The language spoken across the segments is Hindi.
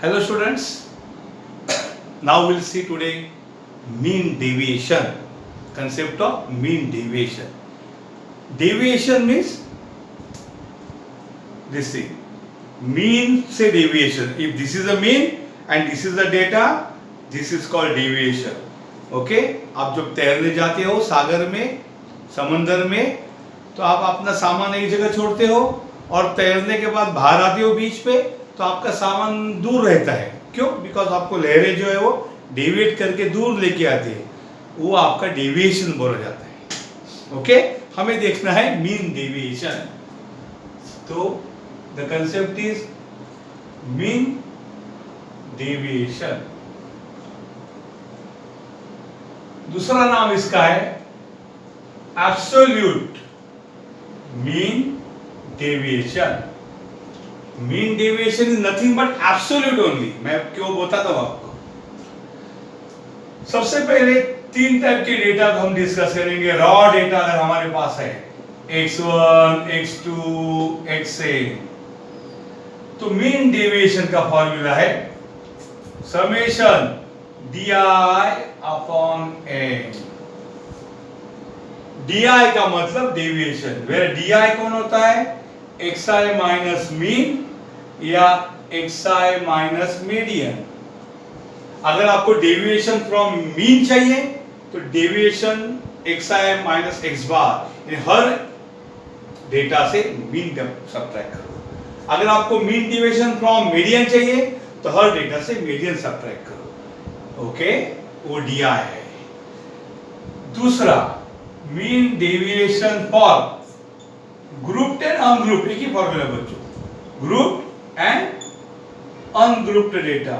Hello students, now we'll see today mean deviation, concept of mean deviation. Deviation means this thing, mean से deviation. If this is a mean and this is the data, this is called deviation. Okay? आप जब तैरने जाते हो सागर में, समंदर में, तो आप अपना सामान एक जगह छोड़ते हो और तैरने के बाद बाहर आते हो बीच पे, तो आपका सामान दूर रहता है. क्यों? बिकॉज आपको लहरें जो है वो डेविएट करके दूर लेके आती है, वो आपका डेविएशन बोला जाता है. ओके? हमें देखना है मीन डेविएशन. तो the concept is mean deviation. दूसरा नाम इसका है absolute mean deviation. Mean deviation is nothing but absolute only. मैं क्यों बताता हूं आपको. सबसे पहले तीन टाइप के डेटा को हम डिस्कस करेंगे. रॉ डेटा अगर हमारे पास है x1, x2, xn, तो मीन डेविएशन का फॉर्मूला है summation di upon n. di का मतलब डेविएशन, वेयर di कौन होता है? xi माइनस मीन या xi माइनस मीडियन. अगर आपको डेविएशन फ्रॉम मीन चाहिए तो डेविएशन xi माइनस x बार, हर डेटा से मीन सब्ट्रैक्ट करो. अगर आपको मीन डेविएशन फ्रॉम मीडियन चाहिए तो हर डेटा से मीडियन सब्ट्रैक्ट करो. ओके? वो di है. दूसरा mean deviation for grouped and ungrouped, एक ही फॉर्मूला बच्चों, ग्रुप्ड एंड अनग्रुप्ड डेटा.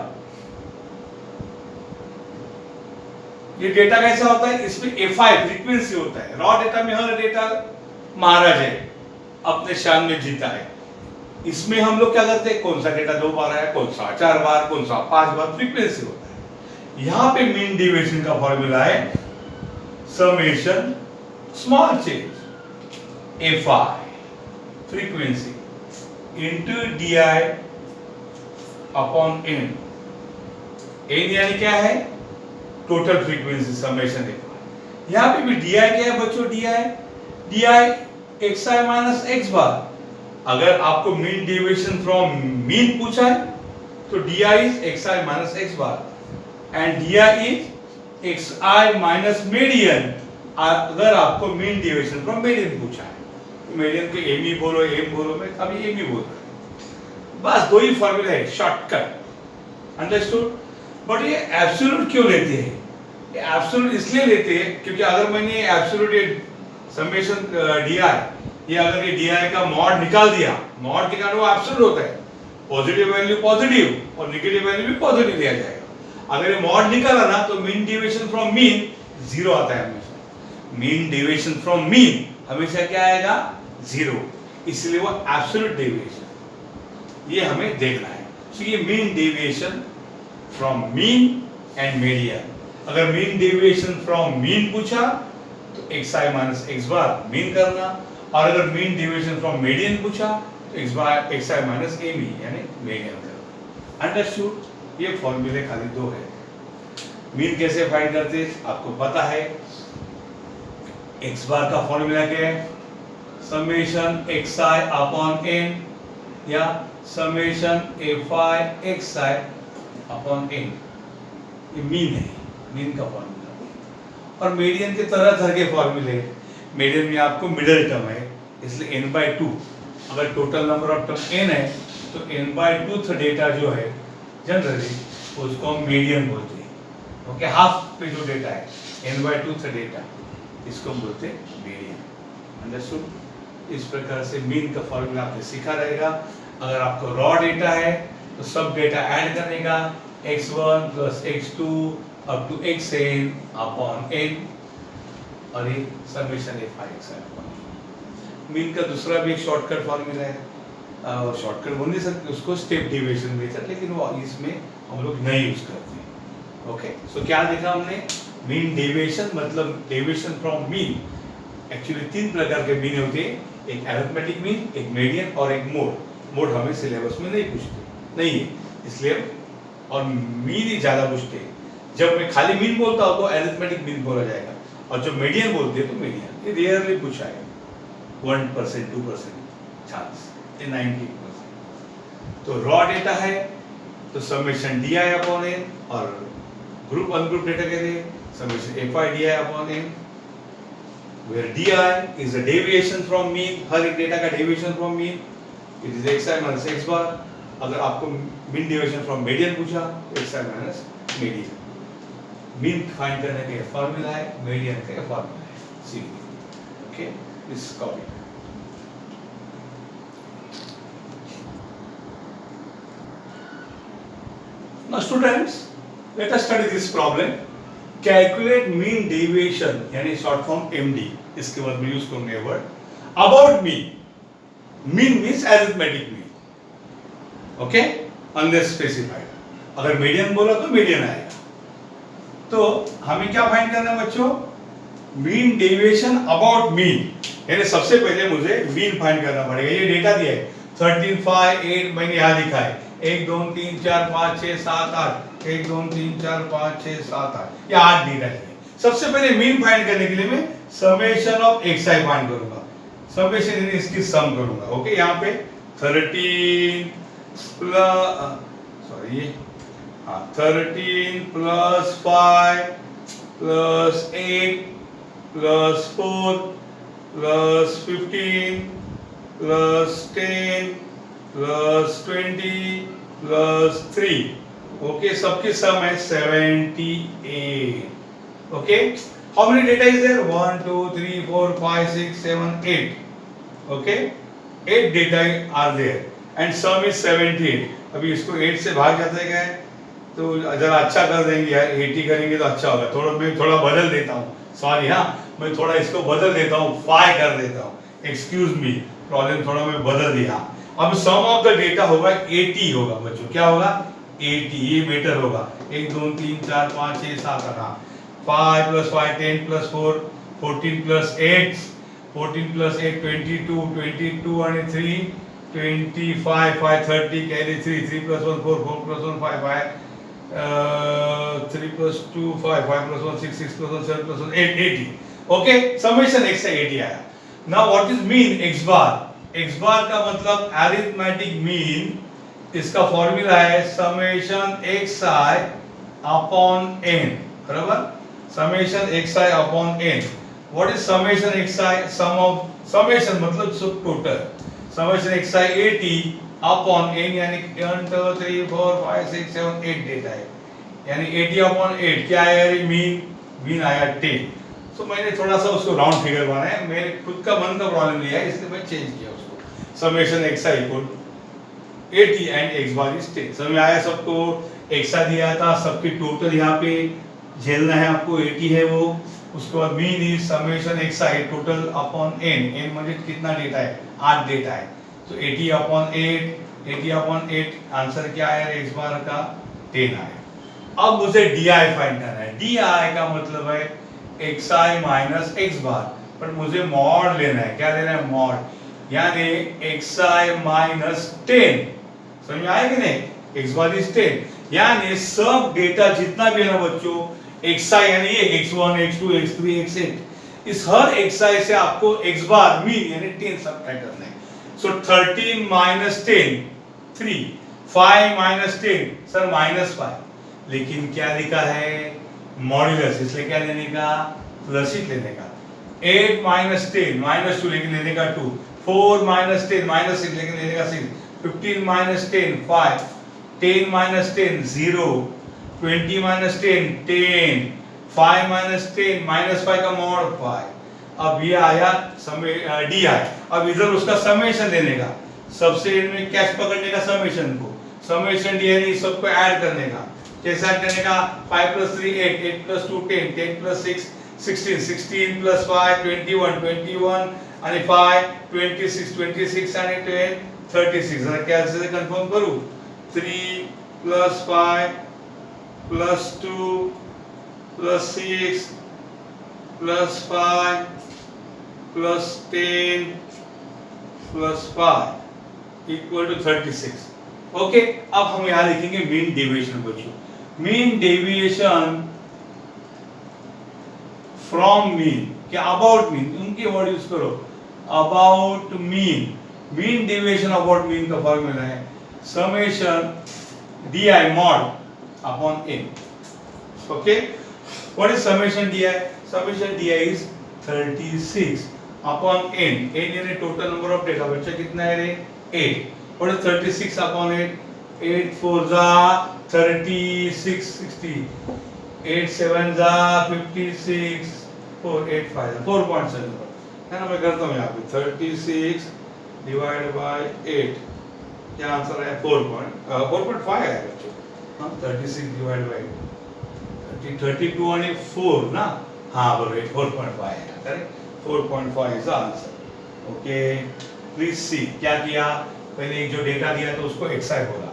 ये डेटा कैसा होता है? इसमें fi फ्रीक्वेंसी होता है. रॉ डेटा में हर डेटा महाराज है, अपने शान में जीता है. इसमें हम लोग क्या करते हैं? कौन सा डेटा 2 बार आया, कौन सा 4 बार, कौन सा 5 बार, फ्रीक्वेंसी होता है. यहां पे मीन डेविएशन का फॉर्मूला है summation small change fi frequency into di upon n. n यानी क्या है? Total frequency summation fi. यहां पे भी di क्या है बच्चों? di xi माइनस x बार. अगर आपको मीन डेविएशन फ्रॉम मीन पूछा है तो di is xi minus x bar and di is xi minus median. अगर आपको मीन डेविएशन फ्रॉम मीडियन पूछा है, मीडियन को एम ही बोलो, एम बोलो, मैं अभी एम ही बोल रहा हूं. बस दो ही फॉर्मूला है, शॉर्टकट. अंडरस्टूड? बट ये एब्सोल्यूट क्यों लेते हैं? ये एब्सोल्यूट इसलिए लेते हैं क्योंकि अगर मैंने एब्सोल्यूट समेशन di, ये अगर ये di का मॉड निकाल दिया, मॉड के कारण वो एब्सोल्यूट होता है. पॉजिटिव वैल्यू पॉजिटिव और नेगेटिव वैल्यू भी पॉजिटिव लिया जाएगा. अगर ये मॉड निकाला ना तो mean deviation from mean zero आता है हमेशा. मीन डेविएशन फ्रॉम मीन हमेशा क्या आएगा? जीरो. इसलिए वो एब्सोल्यूट डेविएशन, ये हमें देखना है. तो ये mean deviation from mean and median. अगर मीन डेविएशन फ्रॉम मीन पूछा तो xi माइनस x बार मीन करना, और अगर मीन डेविएशन फ्रॉम मीडियन पूछा तो xi माइनस m यानी मीडियन करना. अंडरस्टूड? ये फॉर्मूले खाली दो है. मीन कैसे फाइंड करते हैं आपको पता है. x बार का फॉर्मूला क्या है? समेशन xi अपॉन n या summation fi xi upon n. ये मीन है, मीन का फॉर्मूला. और मीडियन के तरह तरह के फॉर्मूले. मीडियन में आपको मिडिल टर्म है, इसलिए n/2. अगर total number of term n है तो n/2 डेटा जो है जनरली उसको हम मीडियन बोलते हैं. ओके? हाफ पे जो डेटा है n/2 डेटा, इसको हम बोलते हैं मीडियन. अंडरस्टूड? इस प्रकार से मीन का फॉर्मूला आपने सीखा रहेगा. अगर आपको रॉ डेटा है तो सब डेटा ऐड करने का, x1 plus x2 up to xn upon n, और ये summation fi xi upon n. Mean का दूसरा भी एक शॉर्टकट फॉर्मूला है. शॉर्टकट बोल नहीं सकते उसको, स्टेप डेविएशन भी है, लेकिन वो इसमें हम लोग नहीं यूज करते. ओके? सो क्या देखा हमने? मीन डेविएशन मतलब डेविएशन फ्रॉम मीन. एक्चुअली तीन प्रकार के मीन होते हैं, एक अरिथमेटिक मीन, एक मीडियन और एक मोड. मोड हमें सिलेबस में नहीं पूछते, नहीं है, इसलिए और मीन ही ज़्यादा पूछते हैं। जब मैं खाली मीन बोलता हूँ तो एरिथमेटिक मीन बोला जाएगा, और जब मीडियन बोलते हैं तो मीडियन। ये रेयरली पूछा है, 1% 2% चांस, ये 90%। तो रॉ डेटा है तो summation D I upon N, और ग्रुप अनग्रुप डेटा के लिए summation F I D I upon N, where di is a deviation from mean, हर एक डेटा का deviation from mean, it is xi minus x bar। अगर आपको मीन डेविएशन फ्रॉम मीडियन पूछा तो xi minus median. Mean find करने का फॉर्मूला है, मीडियन का फॉर्मूला है, see. Okay, this copy. Now students, let us study this problem. Calculate mean deviation, यानी शॉर्ट फॉर्म MD, इसके बाद में यूज करूंगे word about mean. Mean means arithmetic mean, okay, unless specified. अगर मीडियन बोला तो मीडियन आएगा। तो हमें क्या फाइंड करना है बच्चों? मीन डेविएशन अबाउट मीन, यानी सबसे पहले मुझे मीन फाइंड करना पड़ेगा। ये डेटा दिया है 13, 5, 8, मैंने यहाँ लिखा है 1 2 3 4 5 6 7 8, 1 2 3 4 5 6 7 8, ये 8 डेटा है। सबसे पहले मीन फाइंड करने के लिए मैं समेशन ऑफ xi फाइंड करूंगा, समेशन यानी इसकी सम करूंगा। ओके, यहाँ पे 13 plus 5 plus 8 plus 4 plus 15 plus 10 plus 20 plus 3। Okay, सबकी सम है 78। Okay, how many data is there? 1 2 3 4 5 6 7 8। Okay, 8 data are there and sum is 78। अभी इसको 8 से भाग जाता है क्या है, तो जरा अच्छा कर देंगे यार, 80 करेंगे तो अच्छा होगा। मैं थोड़ा बदल देता हूँ, सॉरी, हाँ मैं थोड़ा इसको बदल देता हूँ, 5 कर देता हूँ, एक्सक्यूज मी, प्रॉब्लम थोड़ा मैं बदल दिया। अब सम ऑफ द डेटा होगा 80 होगा बच्चों, क्या होगा? 80, ये बेटर होगा। 1 2 3 4 5 6 7 8, 5 प्लस 5 10 प्लस 4 14 प्लस 8 14 प्लस 8 22 22 आणि 3 25 5 30 carry 3 3 plus 1 4 4 plus 1 5 5 3 plus 2 5 5 plus 1 6 6 plus 1 7 plus 1 8 80। Okay, summation x से 80 आया। Now what is mean x bar? x bar का मतलब अरिथमेटिक मीन, इसका फॉर्मूला है समेशन xi अपॉन n, बराबर, summation xi upon n। What is summation xi? Sum of summation मतलब सब total, summation xi 80 upon n, यानी 1 2 3 4 5 6 7 8 डेटा है, यानी 80 अपॉन 8 क्या है यार? मीन आया 10। तो मैंने थोड़ा सा उसको राउंड फिगर बनाया है, मेरे खुद का मन का प्रॉब्लम लिया है, इसलिए मैं चेंज किया उसको। Summation xi equal 80 and x bar is 10। समझ में आया सबको? xi दिया था, सबकी टोटल यहाँ पे झेलना है आपको, 80 है वो। उसके बाद mean is summation xi total upon n म्हणजे कितना डेटा है? 8 डेटा है, तो 80 अपॉन 8 आंसर क्या आया x बार का? 10 आया। अब मुझे di फाइंड करना है। di का मतलब है xi माइनस x बार, पर मुझे मॉड लेना है। क्या लेना है? मॉड, यानी xi माइनस 10। समझ में आया कि नहीं? x बार इज 10, यानी सब डेटा जितना भी है ना बच्चों, xi यानी ये x1 x2 x3 x8, इस हर xi से आपको x बार मीन यानी 10 सब्ट्रैक्ट करना है। सो 13 माइनस 10 3, 5 माइनस 10 सर माइनस 5, लेकिन क्या लिखा है? मॉड्यूलस, इसलिए क्या लेने का? प्लस ही लेने का। 8 माइनस 10 माइनस 2 लेकिन लेने का 2, 4 माइनस 10 माइनस 6 लेकिन लेने का 6, 15 minus 10 5, 10 minus 10 0, 20 minus 10 10, 5 minus 10 minus 5 का मॉड 5। अब ये आया डी आई। अब इधर उसका समेशन लेने का, सबसे एंड में कैश पकड़ने का समेशन को, समेशन डी यानी सबको ऐड करने का। कैसे ऐड करने का? 5 प्लस 3 8, 8 प्लस 2 10, 10 प्लस 6 16, 16 प्लस 5 21, 21 आणि 5 26, 26 आणि 10 36। जरा कैसे कंफर्म करू? 3 plus 5 plus 2 plus 6 plus 5 plus 10 plus 5 equal to 36। Okay, अब हम यहाँ लिखेंगे मीन डेविएशन बच्चों। मीन डेविएशन फ्रॉम मीन, क्या अबाउट मीन, उनके वर्ड यूज करो, about mean. Mean deviation about mean का फॉर्मूला है summation D I mod upon N. Okay, what is summation D I? Summation D I is 36 upon N. N यानी टोटल नंबर ऑफ डेटा, बच्चा कितना है रे? 8। What is 36 upon 8? 8 4 जा 36 60, 8 7 जा 56, 4 8 5 4.7 है ना। मैं करता हूँ यहाँ पे 36 डिवाइड बाय 8, क्या आंसर है? 4.5 है बच्चों। हाँ, 36 डिवाइड बाय 32 आणि 4 ना, हाँ बरोबर 4.5 है, correct. 4.5 is the answer. Okay, please see क्या किया। पहले एक जो डेटा दिया तो उसको xi बोला,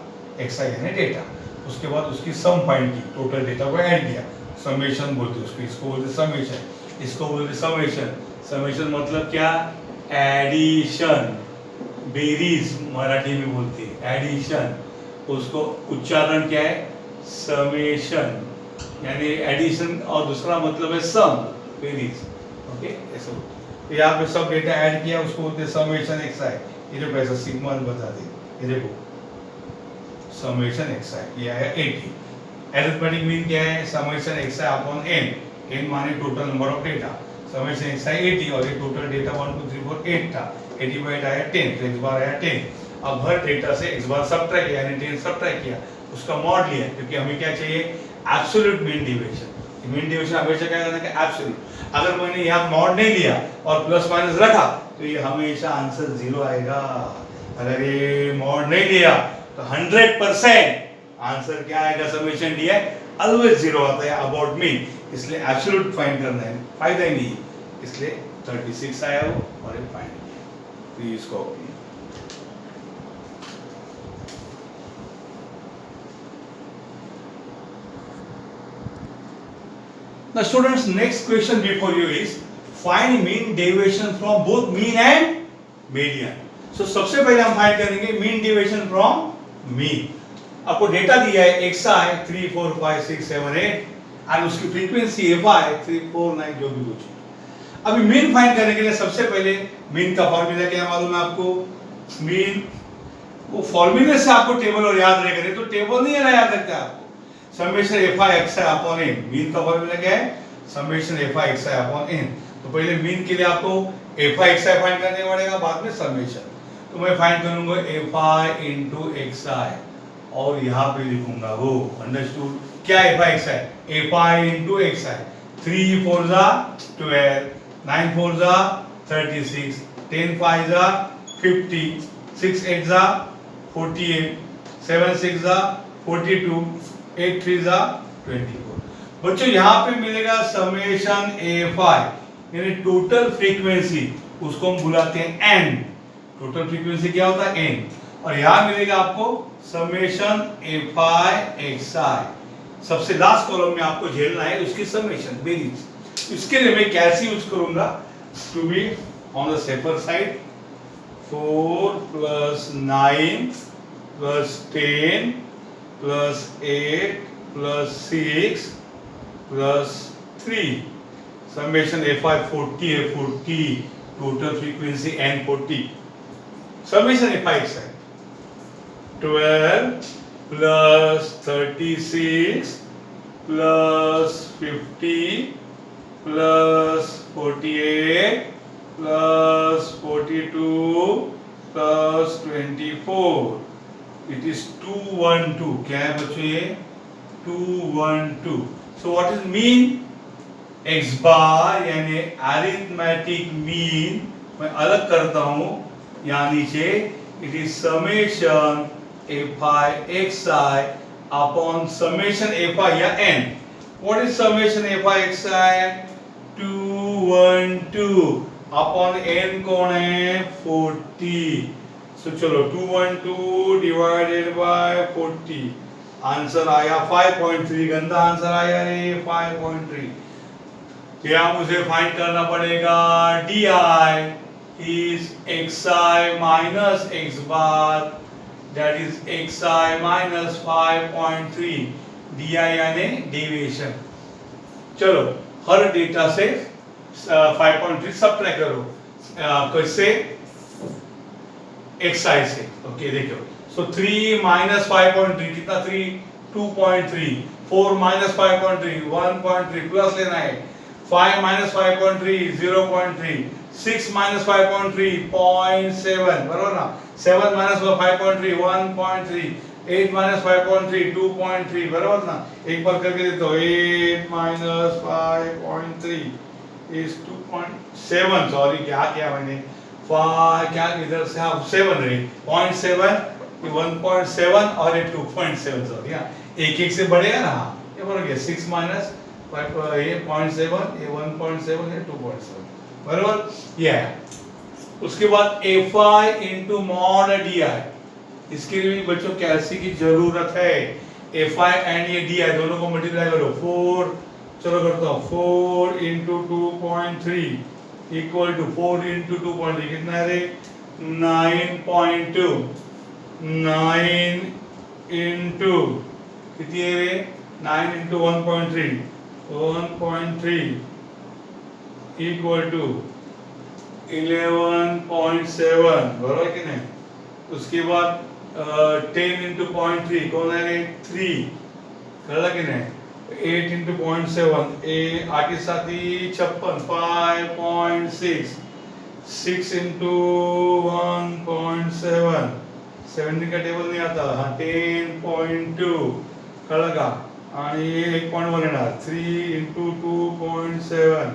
xi यानी डेटा, उसके बाद उसकी सम फाइंड की, टोटल डेटा को ऐड किया, समेशन बोलते उसको, इसको बोलते समेशन, इसको बोलते समेशन। समेशन मतलब क्या? एडिशन, बेरीज मराठी में बोलते हैं एडिशन, उसको उच्चारण क्या है? समेशन, यानी एडिशन, और दूसरा मतलब है सम, बेरीज। ओके, ऐसा होता है। तो यहाँ पे सब डेटा ऐड किया, उसको बोलते हैं समेशन xi। ये देखो ऐसा सिग्मा बता दे, ये देखो समेशन xi, ये है 80। अरिथमेटिक मीन क्या है? Summation xi upon n, n माने total number of data, summation xi 80, और ये टोटल डेटा 1 2 3 4 8 था, 80 बाय आया 10, तो x बार आया 10। अब हर डेटा से x बार सब्ट्रैक्ट किया, यानी 10 सब्ट्रैक्ट किया, उसका मॉड लिया, क्योंकि हमें क्या चाहिए? Absolute mean deviation. Mean deviation हमेशा क्या करना है? एब्सोल्यूट। अगर मैंने यहाँ मॉड नहीं लिया और प्लस माइनस रखा तो ये हमेशा आंसर 0 आएगा। अगर ये मॉड नहीं लिया तो 100% आंसर क्या आएगा? समेशन डी आई ऑलवेज 0 आता है अबाउट मीन, इसलिए एब्सोल्यूट फाइंड करना है, फायदा ही नहीं, इसलिए 36 आया वो और ये फाइंड किया। तो इसको now students, next question before you is find mean deviation from both mean and median. so सबसे पहले हम फाइंड करेंगे मीन डेविएशन फ्रॉम मीन। आपको डेटा दिया है xi 3 4 5 6 7 8 और उसकी फ्रीक्वेंसी fi 3 4 9 जो भी कुछ। अभी मीन फाइंड करने के लिए सबसे पहले मीन का फॉर्मूला क्या मालूम है आपको? मीन, वो फॉर्मूले से आपको टेबल और याद रहेगा, तो टेबल नहीं है ना याद रखता है आपको। Summation fi xi upon n, mean का फॉर्मूला क्या है? Summation fi xi upon n। तो पहले मीन के लिए आपको fi xi फाइंड करने पड़ेगा, बाद में समेशन। तो मैं फाइंड करूंगा fi into xi, और यहाँ पे लिखूंगा वो, अंडरस्टूड? क्या fi xi? fi into xi, 3 4 जा 12, 9 4 जा 36, 10 5 जा 50, 6 8 जा 48, 7 6 जा 42, 8 3 जा 24। बच्चों यहाँ पे मिलेगा समेशन fi, यानी टोटल फ्रीक्वेंसी, उसको हम बुलाते हैं n। टोटल फ्रीक्वेंसी क्या होता है? n। और यहाँ मिलेगा आपको समेशन fi xi। सबसे लास्ट कॉलम में आपको झेलना है उसकी समेशन, बेरीज। इसके लिए मैं कैसे यूज करूंगा? To be on the safer side, 4 + 9 + 10 + 8 + 6 + 3, summation fi 40 है, 40 total frequency n 40, summation fi xi 12 + 36 + 50 + 48 + 42 + 24, it is 212। क्या है बच्चों ये? 212। so what is mean? x बार यानी अरिथमेटिक मीन मैं अलग करता हूं यहाँ नीचे, it is summation fi xi upon summation fi या n। What is summation fi xi? 212 upon n कौन है? 40। सो चलो 212 डिवाइडेड बाय 40, आंसर आया 5.3। गंदा आंसर आया रे, 5.3। क्या मुझे फाइंड करना पड़ेगा? di is xi minus x bar, that is xi minus 5.3 di यानी डेविएशन। चलो हर डेटा से 5.3 सब्ट्रैक्ट करो, कैसे? xi से। ओके देखो, सो 3 माइनस 5.3 कितना? 3 2.3, 4 माइनस 5.3 1.3 प्लस लेना है, 5 माइनस 5.3 0.3, 6 माइनस 5.3 0.7 बराबर ना, 7 माइनस 5.3 1.3, 8 माइनस 5.3 2.3 बराबर ना। एक बार करके देता हूँ, 8 माइनस 5.3 इज 2.7, सॉरी क्या किया मैंने, क्या इधर से, हाँ 7 रही, 0.7 ये 1.7 और ये 2.7, सॉरी हाँ, एक एक से बढ़ेगा ना, ये बढ़ गया 6 माइनस 5 ये 0.7 ये 1.7 ये 2.7 बराबर, ये है। उसके बाद fi into mod di, इसके लिए बच्चों कैल्सी की जरूरत है। fi एंड ये di दोनों को मल्टीप्लाई करो, 4 चलो करता हूँ, 4 into 2.3 इक्वल टू 4 into 2.3 कितना है रे, 9.2, 9 into कितनी है रे, 9 into 1.3 इक्वल टू 11.7 बराबर कि नहीं। उसके बाद 10 into 0.3 कौन है रे, 3 बराबर कि नहीं, 8 into 0.7 ए आगे साथ ही 56, 5.6, 6 into 1.7 70 का टेबल नहीं आता, हाँ 10.2 कळलं का, आणि 8.1 येणार, 3 into 2.7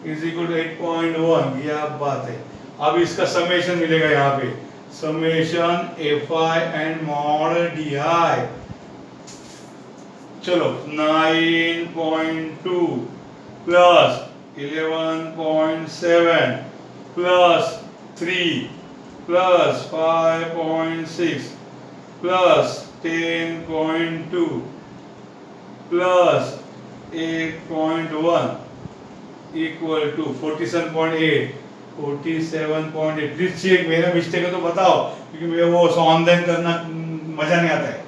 इज इक्वल टू 8.1, यह बात है। अब इसका समेशन मिलेगा यहाँ पे, summation fi and mod di, चलो 9.2 plus 11.7 plus 3 plus 5.6 plus 10.2 plus 8.1 equal to 47.8, 47.8। Please check, मेरा मिस्टेक है तो बताओ, क्योंकि मेरे वो ऑनलाइन करना मजा नहीं आता है।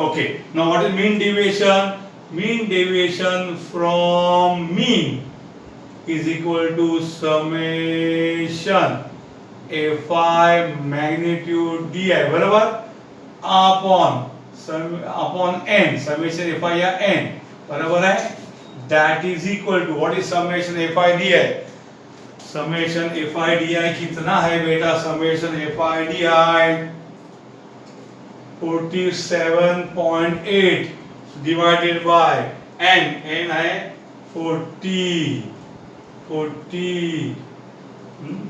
Okay, now what is mean deviation? Mean deviation from mean is equal to summation fi magnitude di बराबर upon n, summation fi या n बराबर है, that is equal to what is summation fi di, summation fi di कितना है बेटा, summation fi di 47.8 divided by n, n है 40,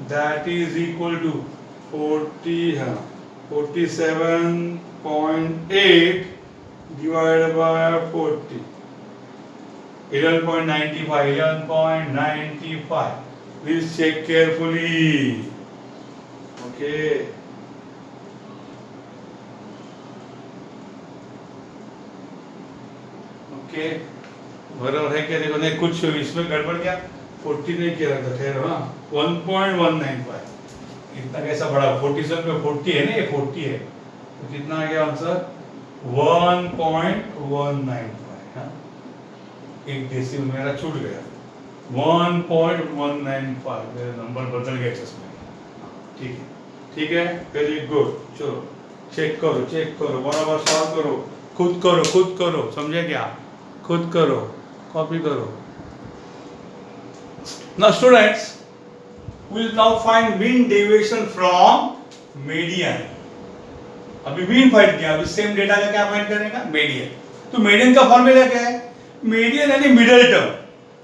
that is equal to 47.8 divided by 40, 11.95, please check carefully, okay। Okay बराबर है क्या, देखो नहीं कुछ इसमें गड़बड़ क्या, 40 नहीं किया था, ठहरो हाँ 1.195, इतना कैसा बड़ा, 47 पे 40 है ना, ये 40 है तो कितना आ गया आंसर, 1.195, हाँ एक डेसिमल मेरा छूट गया, 1.195, मेरे नंबर बदल गए इसमें, ठीक है वेरी गुड। चलो चेक करो बराबर, सॉल्व करो, खुद करो, समझे क्या, खुद करो, कॉपी करो। Now students, we will now find mean deviation from median। अभी मीन फाइंड किया, अभी सेम डेटा का क्या फाइंड करेगा, मीडियन। तो मीडियन का फॉर्मूला क्या है, मीडियन यानी मिडिल टर्म,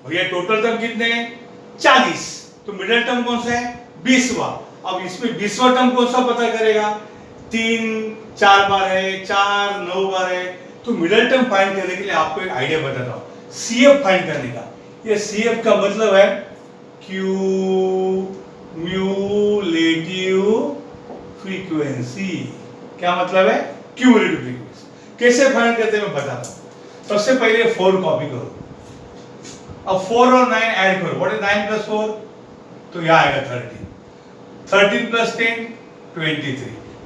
भैया टोटल टर्म कितने हैं 40, तो मिडिल टर्म कौन सा है 20वां। अब इसमें 20वां टर्म कौन सा पता करेगा, 3 4 बार है, 4 9 बार है, तो मिडिल टर्म फाइंड करने के लिए आपको एक आइडिया बताता हूँ, CF फाइंड करने का। ये CF का मतलब है क्यूम्यूलेटिव फ्रीक्वेंसी। क्या मतलब है, क्यूम्यूलेटिव फ्रीक्वेंसी। कैसे फाइंड करते हैं मैं बताता हूँ। सबसे पहले 4 कॉपी करो, अब 4 और 9 ऐड करो, व्हाट इज 9 + 4, तो यहाँ आएगा 13, 13 + 10 23,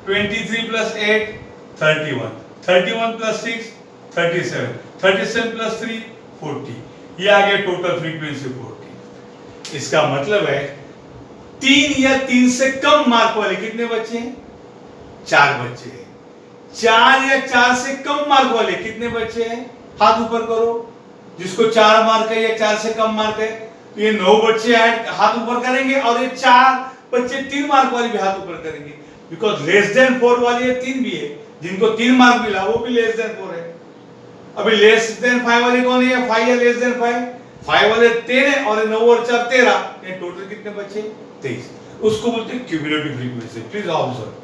23 plus 8 31, 31 plus 6 37, 37 plus 3 40, ये आ गया टोटल फ्रीक्वेंसी 40। इसका मतलब है 3 या 3 से कम मार्क वाले कितने बच्चे हैं? 4 बच्चे हैं। 4 या 4 से कम मार्क वाले कितने बच्चे हैं? हाथ ऊपर करो। जिसको 4 मार्क है या 4 से कम मार्क है तो ये 9 बच्चे हाथ ऊपर करेंगे, और ये 4 बच्चे 3 मार्क वाले भी हाथ ऊपर करेंगे, बिकॉज लेस देन 4 वाले ये 3 भी है। जिनको 3 मार्क मिला वो भी लेस देन 4 है। अभी लेस देन 5 वाले कौन है? 5 या लेस देन 5? 5 वाले 13 और 9 और 4 13, ये टोटल कितने बचे? 23। उसको बोलते हैं क्यूमुलेटिव फ्रीक्वेंसी। Please observe.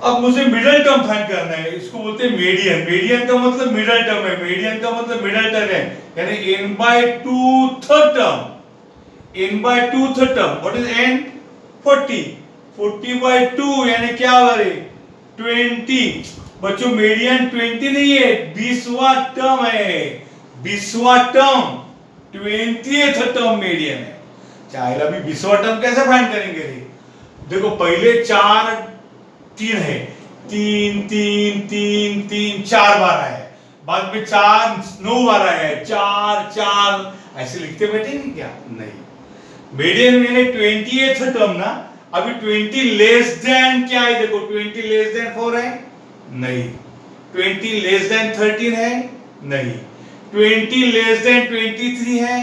अब मुझे मिडिल टर्म फाइंड करना है, इसको बोलते हैं मीडियन। मीडियन का मतलब मिडिल टर्म है, मीडियन का मतलब मिडिल टर्म है, यानी n/2 term. n/2 term, what is n? 40। 40/2 यानी क्या होगा रे? 20। बच्चों मीडियन 20 नहीं है, 20वां टर्म है। 20वां टर्म 20th टर्म मीडियन है। चाहे अभी 20वां टर्म कैसे फाइंड करेंगे रे? देखो पहले 4 3 है, 3 3 3 3 4 बार आया है, बाद में 4 9 बार आया है, 4 4 ऐसे लिखते बैठेंगे क्या? नहीं। मीडियन यानी 20th टर्म ना। अभी 20 लेस देन क्या है? देखो 20 लेस देन 4 है? नहीं। 20 लेस देन 13 है? नहीं। 20 लेस देन 23 है?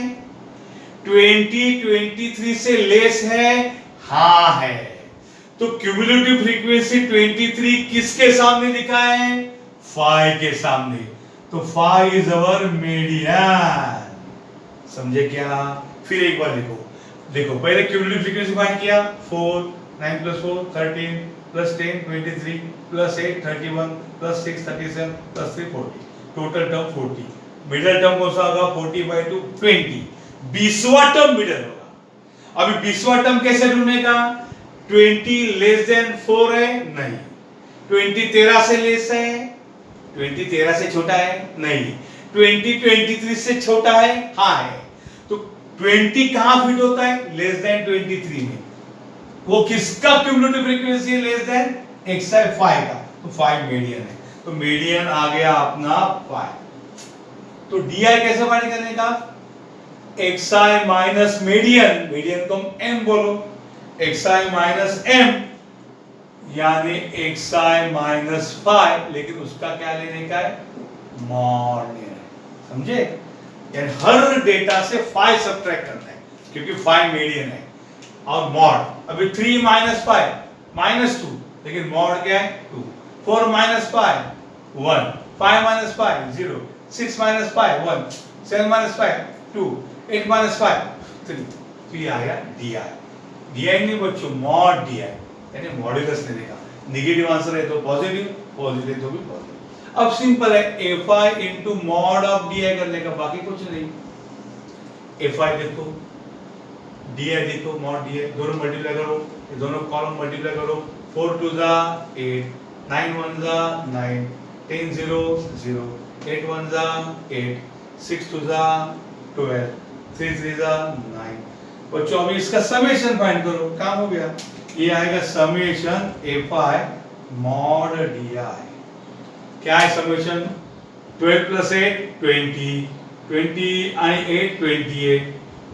20 23 से लेस है? हाँ है। तो क्यूमुलेटिव फ्रीक्वेंसी 23 किसके सामने लिखा है? फाई के सामने। तो फाई इज अवर मीडियन। समझे क्या? फिर एक बार लिखो। देखो पहले क्यूमुलेटिव फ्रीक्वेंसी फाइंड किया, 4 9 plus 4 13 plus 10 23 plus 8 31 plus 6 37 plus 3 40, total term 40। Middle term कौन सा होगा? 40/2 20। 20वां टर्म मिडिल होगा। अभी 20वां टर्म कैसे ढूंढने का? 20 लेस देन 4 है? नहीं। 20 13 से लेस है? 20 13 से छोटा है? नहीं। 20 23 से छोटा है? हाँ है। तो 20 कहां फिट होता है? लेस देन 23 में। वो किसका क्यूमुलेटिव फ्रीक्वेंसी है? लेस देन xi 5 का। तो 5 मीडियन है। तो मीडियन आ गया अपना 5। तो di कैसे फाइंड करने का? xi माइनस मीडियन, मीडियन को m बोलो, xi माइनस m यानी xi माइनस 5, लेकिन उसका क्या लेने का है? मॉड लेना है। समझे? यानी हर डेटा से 5 सब्ट्रैक्ट करना है, क्योंकि 5 मीडियन है। और मॉड अभी 3 माइनस 5 माइनस 2, लेकिन मॉड क्या है? 2। 4 minus 5 1, 5 minus 5 0, 6 minus 5 1, 7 minus 5 2, 8 minus 5 3। तो ये आया di। di नहीं बच्चों, मॉड di, यानी मॉड्यूलस लेने का। नेगेटिव आंसर है तो पॉजिटिव, पॉजिटिव तो भी पॉजिटिव। अब सिंपल है, fi into mod of di करने का, बाकी कुछ नहीं। fi देखो, di देखो, मॉड di, दोनों मल्टीप्लाई करो, ये दोनों कॉलम मल्टीप्लाई करो। 4 2 जा 8, 9 1 जा 9, 10 0 0, 8 1 जा 8, 6 2 जा 12, 3 3 जा 9। बच्चों अभी इसका समेशन फाइंड करो, काम हो गया। ये आएगा समेशन fi मॉड di। क्या है समेशन? 12 प्लस 8 20, 20 आणि 8 28,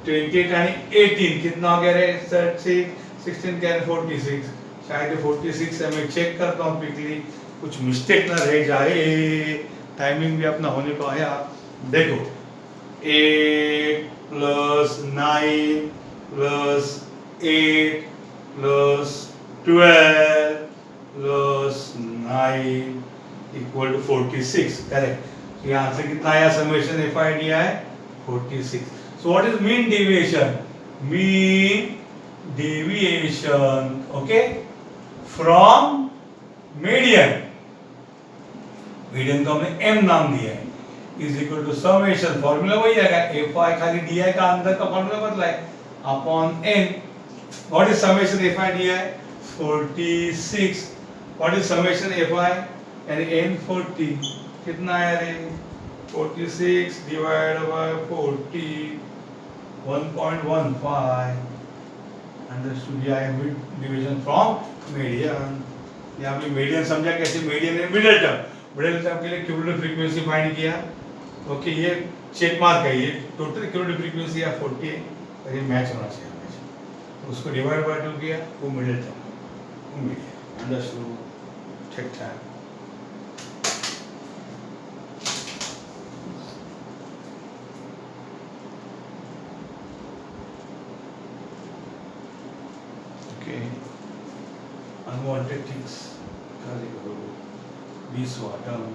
28 आणि 18 कितना हो गया रे? 36, 16 क्या है? 46। शायद 46 है, मैं चेक करता हूँ क्विकली, कुछ मिस्टेक ना रह जाए। टाइमिंग भी अपना होने को आया। देखो 8 plus 9 plus 8 plus 12 plus 9 equal to 46, correct. यहाँ से कितना आया समेशन fi दिया है? 46। So what is mean deviation? Mean deviation, okay, from median। Median को हमने m नाम दिया है, is equal to summation, formula वही आएगा, fi खाली di का अंदर का फॉर्मूला बदला है, upon n। What is summation fi di? 46। What is summation fi? यानी n 40 कितना आया रे? 46 डिवाइड बाय 40, 1.15। अंडरस्टूड? या डिवीजन फ्रॉम मीडियन। यहाँ पे मीडियन समझा कैसे, मीडियन है मिडिल टर्म के लिए क्यूमुलेटिव फ्रीक्वेंसी फाइंड किया। ओके, ये चेक मार्क है, ये टोटल क्यूमुलेटिव फ्रीक्वेंसी या 40 है और ये मैच होना चाहिए हमेशा। उसको डिवाइड बाय 2 किया, वो मिडिल टर्म, वो मीडियन। अंडरस्टूड, ठीक ठाक। ओके, अनवांटेड थिंग्स खाली करो, 20वां टर्म